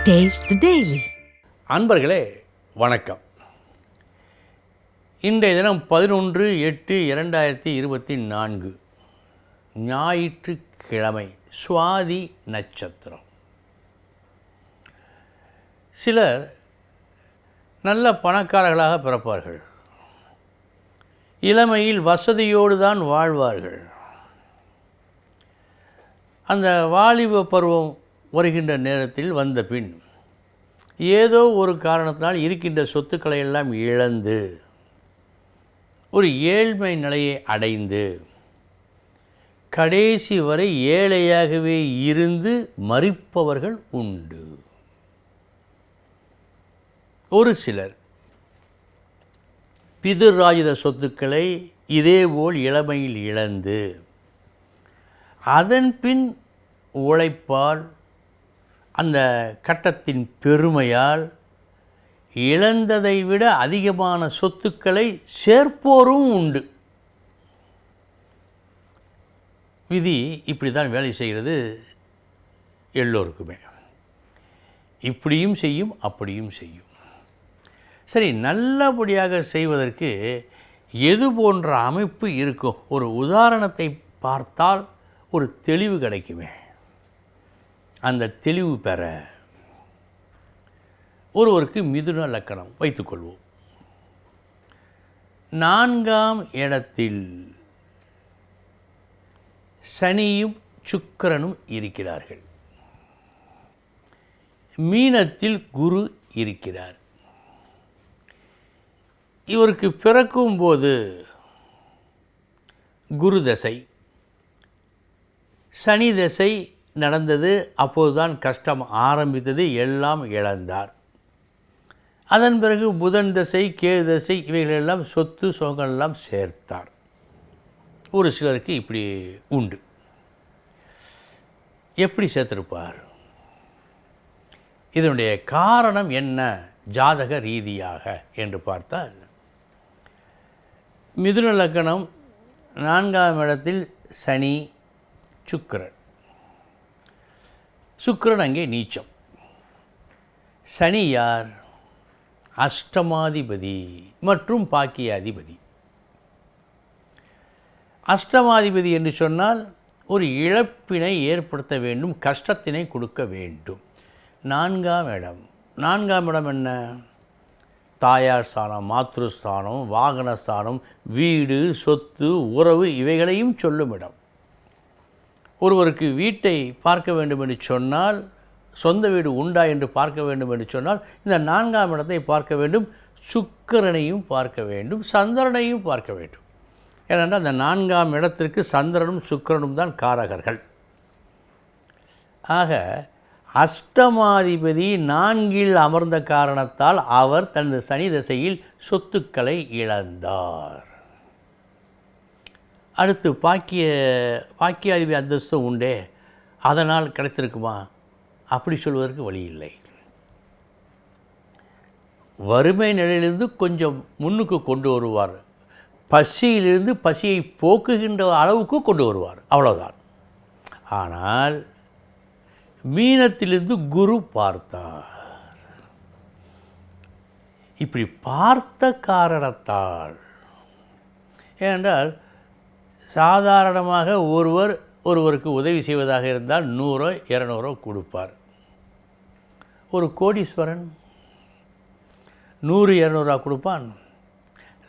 Taste the Daily. அன்பர்களே வணக்கம். இன்றைய தினம் 11/8/2024 ஞாயிற்றுக்கிழமை, சுவாதி நட்சத்திரம். சிலர் நல்ல பணக்காரர்களாக பிறப்பார்கள். இளமையில் வசதியோடு தான் வாழ்வார்கள். அந்த வாலிப பருவம் வருகின்ற நேரத்தில் வந்த பின் ஏதோ ஒரு காரணத்தினால் இருக்கின்ற சொத்துக்களை எல்லாம் இழந்து ஒரு ஏழ்மை நிலையை அடைந்து கடைசி வரை ஏழையாகவே இருந்து மரிப்பவர்கள் உண்டு. ஒரு சிலர் பிதுராயுத சொத்துக்களை இதேபோல் இளமையில் இழந்து அதன் பின் உழைப்பால் அந்த கட்டத்தின் பெருமையால் இழந்ததை விட அதிகமான சொத்துக்களை சேர்ப்போரும் உண்டு. விதி இப்படி தான் வேலை செய்கிறது எல்லோருக்குமே. இப்படியும் செய்யும், அப்படியும் செய்யும். சரி, நல்லபடியாக செய்வதற்கு எது போன்ற அமைப்பு இருக்கும்? ஒரு உதாரணத்தை பார்த்தால் ஒரு தெளிவு கிடைக்குமே. அந்த தெளிவு பெற ஒருவருக்கு மிதுன லக்கணம் வைத்துக்கொள்வோம். 4ஆம் இடத்தில் சனியும் சுக்கிரனும் இருக்கிறார்கள். மீனத்தில் குரு இருக்கிறார். இவருக்கு பிறக்கும்போது குரு தசை, சனி தசை நடந்தது. அப்போதுதான் கஷ்டம் ஆரம்பித்தது. எல்லாம் இழந்தார். அதன் பிறகு புதன் தசை, கேது தசை, இவைகளெல்லாம் சொத்து சோகங்களெல்லாம் சேர்த்தார். ஒரு சிலருக்கு இப்படி உண்டு. எப்படி சேர்த்திருப்பார்? இதனுடைய காரணம் என்ன ஜாதக ரீதியாக என்று பார்த்தால், மிதுன லக்கணம் 4ஆம் இடத்தில் சனி சுக்கிரன். சுக்கிரன் அங்கே நீச்சம். சனி யார்? அஷ்டமாதிபதி மற்றும் பாக்கியாதிபதி. அஷ்டமாதிபதி என்று சொன்னால் ஒரு இழப்பினை ஏற்படுத்த வேண்டும், கஷ்டத்தினை கொடுக்க வேண்டும். 4ஆம் இடம். 4ஆம் இடம் என்ன? தாயார் ஸ்தானம், மாத்ருஸ்தானம், வாகனஸ்தானம், வீடு, சொத்து, உறவு, இவைகளையும் சொல்லும் இடம். ஒருவருக்கு வீட்டை பார்க்க வேண்டும் என்று சொன்னால், சொந்த வீடு உண்டா என்று பார்க்க வேண்டும் என்று சொன்னால், இந்த 4ஆம் இடத்தை பார்க்க வேண்டும். சுக்கிரனையும் பார்க்க வேண்டும், சந்திரனையும் பார்க்க வேண்டும். ஏனென்றால் அந்த 4ஆம் இடத்திற்கு சந்திரனும் சுக்கிரனும் தான் காரகர்கள். ஆக அஷ்டமாதிபதி 4இல் அமர்ந்த காரணத்தால் அவர் தனது சனி தசையில் சொத்துக்களை இழந்தார். அடுத்து பாக்கியாதிபதி அந்தஸ்து உண்டே, அதனால் கிடைத்திருக்குமா? அப்படி சொல்வதற்கு வழி இல்லை. வறுமை நிலையிலிருந்து கொஞ்சம் முன்னுக்கு கொண்டு வருவார். பசியிலிருந்து பசியை போக்குகின்ற அளவுக்கு கொண்டு வருவார், அவ்வளோதான். ஆனால் மீனத்திலிருந்து குரு பார்த்தார். இப்படி பார்த்த காரணத்தால், ஏனென்றால் சாதாரணமாக ஒருவருக்கு உதவி செய்வதாக இருந்தால் 100 200 கொடுப்பார். ஒரு கோடீஸ்வரன் 100 200 கொடுப்பான்,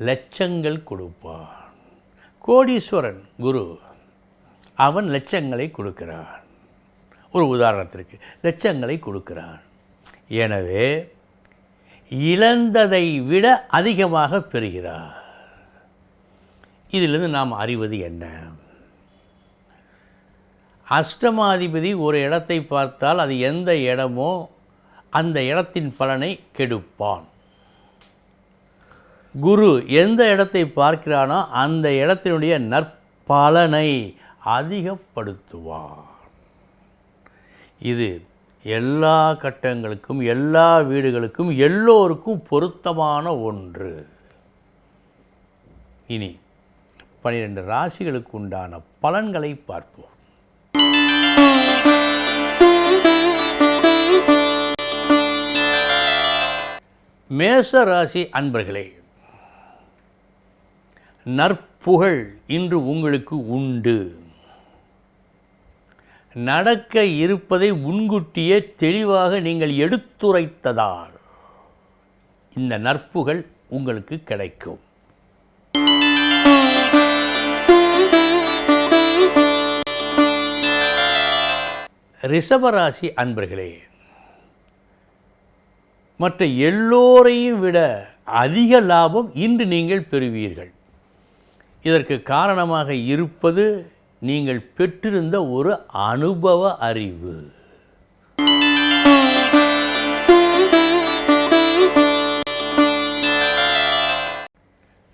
லட்சங்கள் கொடுப்பான். கோடீஸ்வரன் குரு, அவன் லட்சங்களை கொடுக்கிறான். ஒரு உதாரணத்திற்கு லட்சங்களை கொடுக்கிறான். எனவே இழந்ததை விட அதிகமாக பெறுகிறார். இதிலிருந்து நாம் அறிவது என்ன? அஷ்டமாதிபதி ஒரு இடத்தை பார்த்தால் அது எந்த இடமோ அந்த இடத்தின் பலனை கெடுப்பான். குரு எந்த இடத்தை பார்க்கிறானோ அந்த இடத்தினுடைய நற்பலனை அதிகப்படுத்துவான். இது எல்லா கட்டங்களுக்கும், எல்லா வீடுகளுக்கும், எல்லோருக்கும் பொருத்தமான ஒன்று. இனி 12 ராசிகளுக்கு உண்டான பலன்களை பார்ப்போம். மேஷ ராசி அன்பர்களே, நற்புகழ் இன்று உங்களுக்கு உண்டு. நடக்க இருப்பதை முன்கூட்டியே தெளிவாக நீங்கள் எடுத்துரைத்ததால் இந்த நற்புகழ் உங்களுக்கு கிடைக்கும். ரிஷபராசி அன்பர்களே, மற்ற எல்லோரையும் விட அதிக லாபம் இன்று நீங்கள் பெறுவீர்கள். இதற்கு காரணமாக இருப்பது நீங்கள் பெற்றிருந்த ஒரு அனுபவ அறிவு.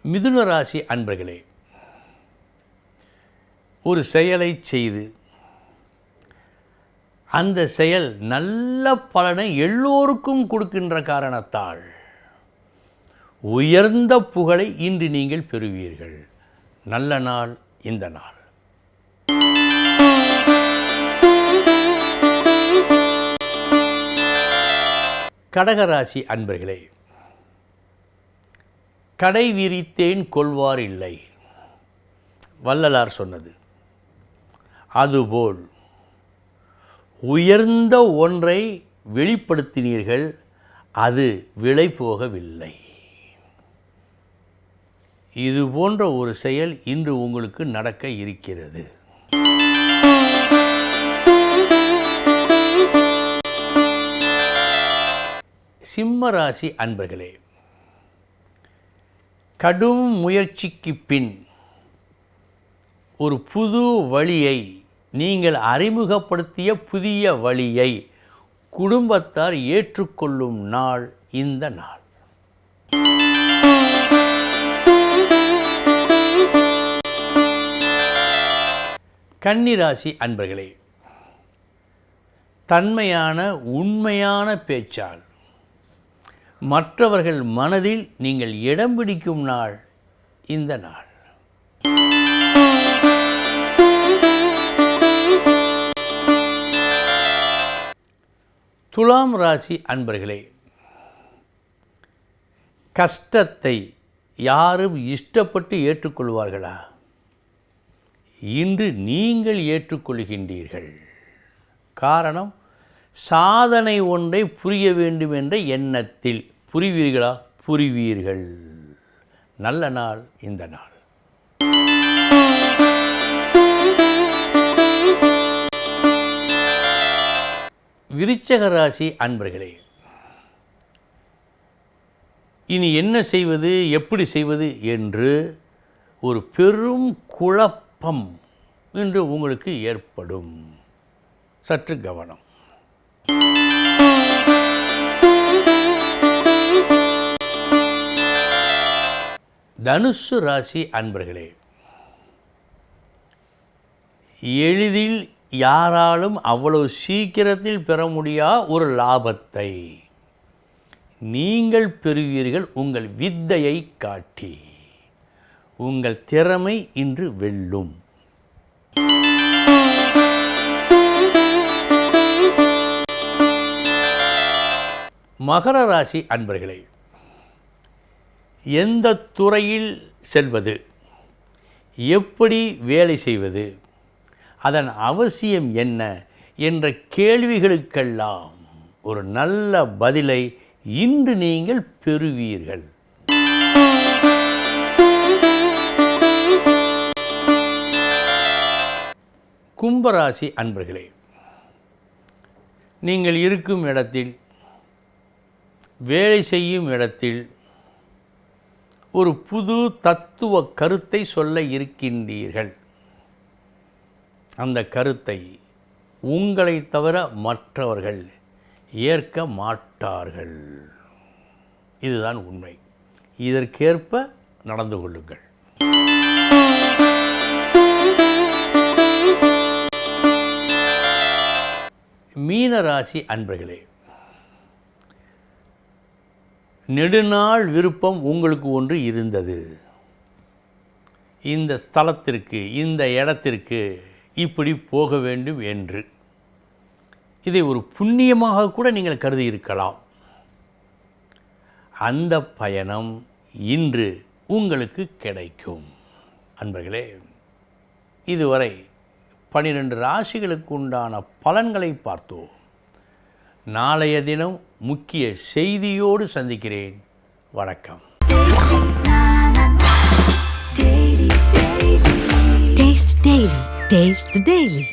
மிதுன ராசி அன்பர்களே, ஒரு செயலை செய்து அந்த செயல் நல்ல பலனை எல்லோருக்கும் கொடுக்கின்ற காரணத்தால் உயர்ந்த புகழை இன்று நீங்கள் பெறுவீர்கள். நல்ல நாள் இந்த நாள். கடகராசி அன்பர்களே, கடை விரித்தேன் கொள்வார் இல்லை, வள்ளலார் சொன்னது. அதுபோல் உயர்ந்த ஒன்றை வெளிப்படுத்தினீர்கள், அது விலை போகவில்லை. இது போன்ற ஒரு செயல் இன்று உங்களுக்கு நடக்க இருக்கிறது. சிம்ம ராசி அன்பர்களே, கடும் முயற்சிக்கு பின் ஒரு புது வழியை, நீங்கள் அறிமுகப்படுத்திய புதிய வழியை குடும்பத்தார் ஏற்றுக்கொள்ளும் நாள் இந்த நாள். கன்னிராசி அன்பர்களே, தன்மையான உண்மையான பேச்சால் மற்றவர்கள் மனதில் நீங்கள் இடம் பிடிக்கும் நாள் இந்த நாள். துலாம் ராசி அன்பர்களே, கஷ்டத்தை யாரும் இஷ்டப்பட்டு ஏற்றுக்கொள்வார்களா? இன்று நீங்கள் ஏற்றுக்கொள்கின்றீர்கள். காரணம், சாதனை ஒன்றை புரிய வேண்டும் என்ற எண்ணத்தில். புரிவீர்களா? புரிவீர்கள். நல்ல நாள் இந்த நாள். விருச்சிக ராசி அன்பர்களே, இனி என்ன செய்வது, எப்படி செய்வது என்று ஒரு பெரும் குழப்பம் இன்று உங்களுக்கு ஏற்படும். சற்று கவனம். தனுசு ராசி அன்பர்களே, எளிதில் யாராலும் அவ்வளவு சீக்கிரத்தில் பெற முடியாத ஒரு லாபத்தை நீங்கள் பெறுவீர்கள். உங்கள் வித்தையை காட்டி உங்கள் திறமை இன்று வெல்லும். மகர ராசி அன்பர்களே, எந்த துறையில் செல்வது, எப்படி வேலை செய்வது, அதன் அவசியம் என்ன என்ற கேள்விகளுக்கெல்லாம் ஒரு நல்ல பதிலை இன்று நீங்கள் பெறுவீர்கள். கும்பராசி அன்பர்களே, நீங்கள் இருக்கும் இடத்தில், வேலை செய்யும் இடத்தில் ஒரு புது தத்துவ கருத்தை சொல்ல இருக்கின்றீர்கள். அந்த கருத்தை உங்களை தவிர மற்றவர்கள் ஏற்க மாட்டார்கள். இதுதான் உண்மை. இதற்கேற்ப நடந்து கொள்ளுங்கள். மீன ராசி அன்பர்களே, நெடுநாள் விருப்பம் உங்களுக்கு ஒன்று இருந்தது. இந்த ஸ்தலத்திற்கு, இந்த இடத்திற்கு இப்படி போக வேண்டும் என்று. இதை ஒரு புண்ணியமாக கூட நீங்கள் கருதி இருக்கலாம். அந்த பயணம் இன்று உங்களுக்கு கிடைக்கும். அன்பர்களே, இதுவரை 12 ராசிகளுக்கு உண்டான பலன்களை பார்த்தோம். நாளைய தினம் முக்கிய செய்தியோடு சந்திக்கிறேன். வணக்கம். Taste the Daily.